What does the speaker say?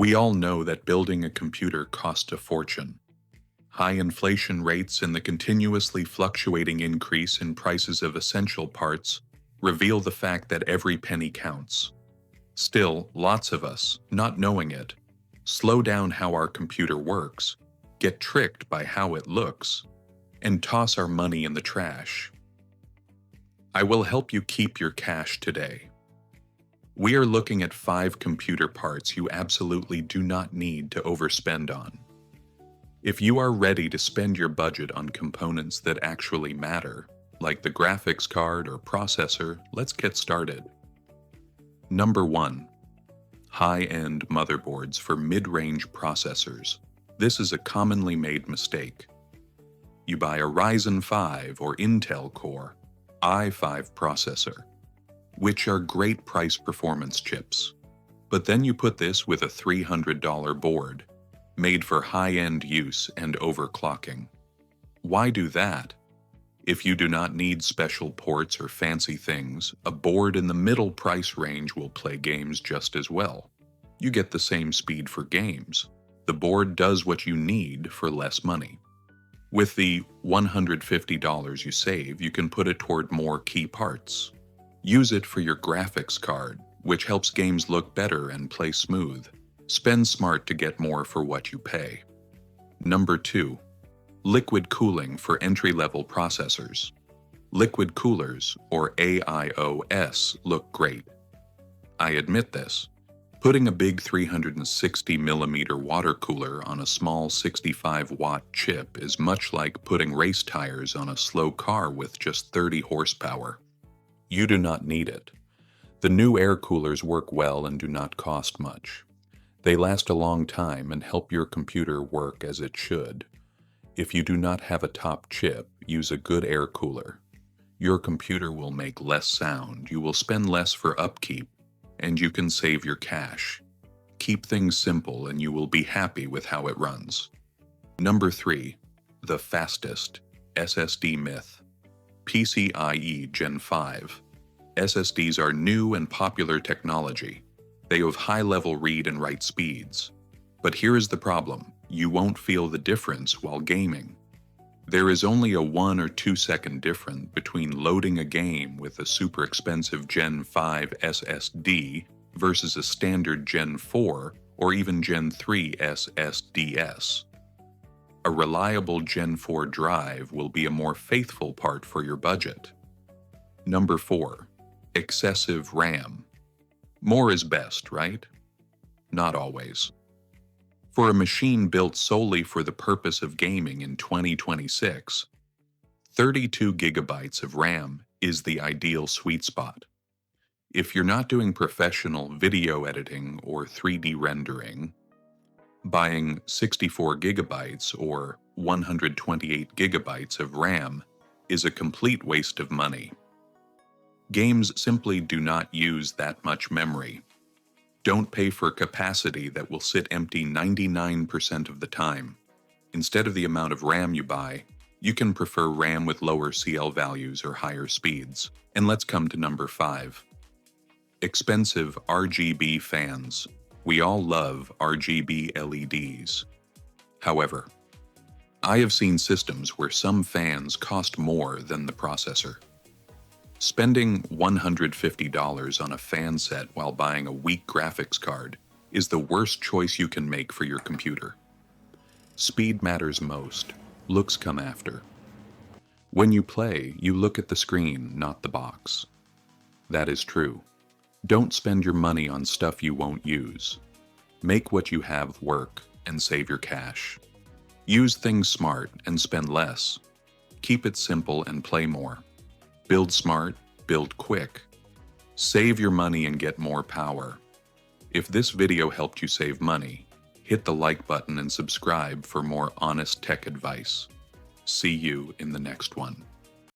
We all know that building a computer costs a fortune. High inflation rates and the continuously fluctuating increase in prices of essential parts reveal the fact that every penny counts. Still, lots of us, not knowing it, slow down how our computer works, get tricked by how it looks, and toss our money in the trash. I will help you keep your cash today. We are looking at 5 computer parts you absolutely do not need to overspend on. If you are ready to spend your budget on components that actually matter, like the graphics card or processor, let's get started. Number 1. High-end motherboards for mid-range processors. This is a commonly made mistake. You buy a Ryzen 5 or Intel Core i5 processor, which are great price performance chips. But then you put this with a $300 board, made for high-end use and overclocking. Why do that? If you do not need special ports or fancy things, a board in the middle price range will play games just as well. You get the same speed for games. The board does what you need for less money. With the $150 you save, you can put it toward more key parts. Use it for your graphics card, which helps games look better and play smooth. Spend smart to get more for what you pay. Number 2. Liquid cooling for entry-level processors. Liquid coolers, or AIOs, look great. I admit this. Putting a big 360mm water cooler on a small 65-watt chip is much like putting race tires on a slow car with just 30 horsepower. You do not need it. The new air coolers work well and do not cost much. They last a long time and help your computer work as it should. If you do not have a top chip, use a good air cooler. Your computer will make less sound, you will spend less for upkeep, and you can save your cash. Keep things simple and you will be happy with how it runs. Number 3. The fastest SSD myth. PCIe Gen 5. SSDs are new and popular technology. They have high-level read and write speeds. But here is the problem. You won't feel the difference while gaming. There is only a 1 or 2 second difference between loading a game with a super expensive Gen 5 SSD versus a standard Gen 4 or even Gen 3 SSDs. A reliable Gen 4 drive will be a more faithful part for your budget. Number 4. Excessive RAM. More is best, right? Not always. For a machine built solely for the purpose of gaming in 2026, 32 gigabytes of RAM is the ideal sweet spot. If you're not doing professional video editing or 3D rendering, buying 64 gigabytes or 128 gigabytes of RAM is a complete waste of money. Games simply do not use that much memory. Don't pay for capacity that will sit empty 99% of the time. Instead of the amount of RAM you buy, you can prefer RAM with lower CL values or higher speeds. And let's come to number 5. Expensive RGB fans. We all love RGB LEDs. However, I have seen systems where some fans cost more than the processor. Spending $150 on a fan set while buying a weak graphics card is the worst choice you can make for your computer. Speed matters most. Looks come after. When you play, you look at the screen, not the box. That is true. Don't spend your money on stuff you won't use. Make what you have work and save your cash. Use things smart and spend less. Keep it simple and play more. Build smart, build quick. Save your money and get more power. If this video helped you save money, hit the like button and subscribe for more honest tech advice. See you in the next one.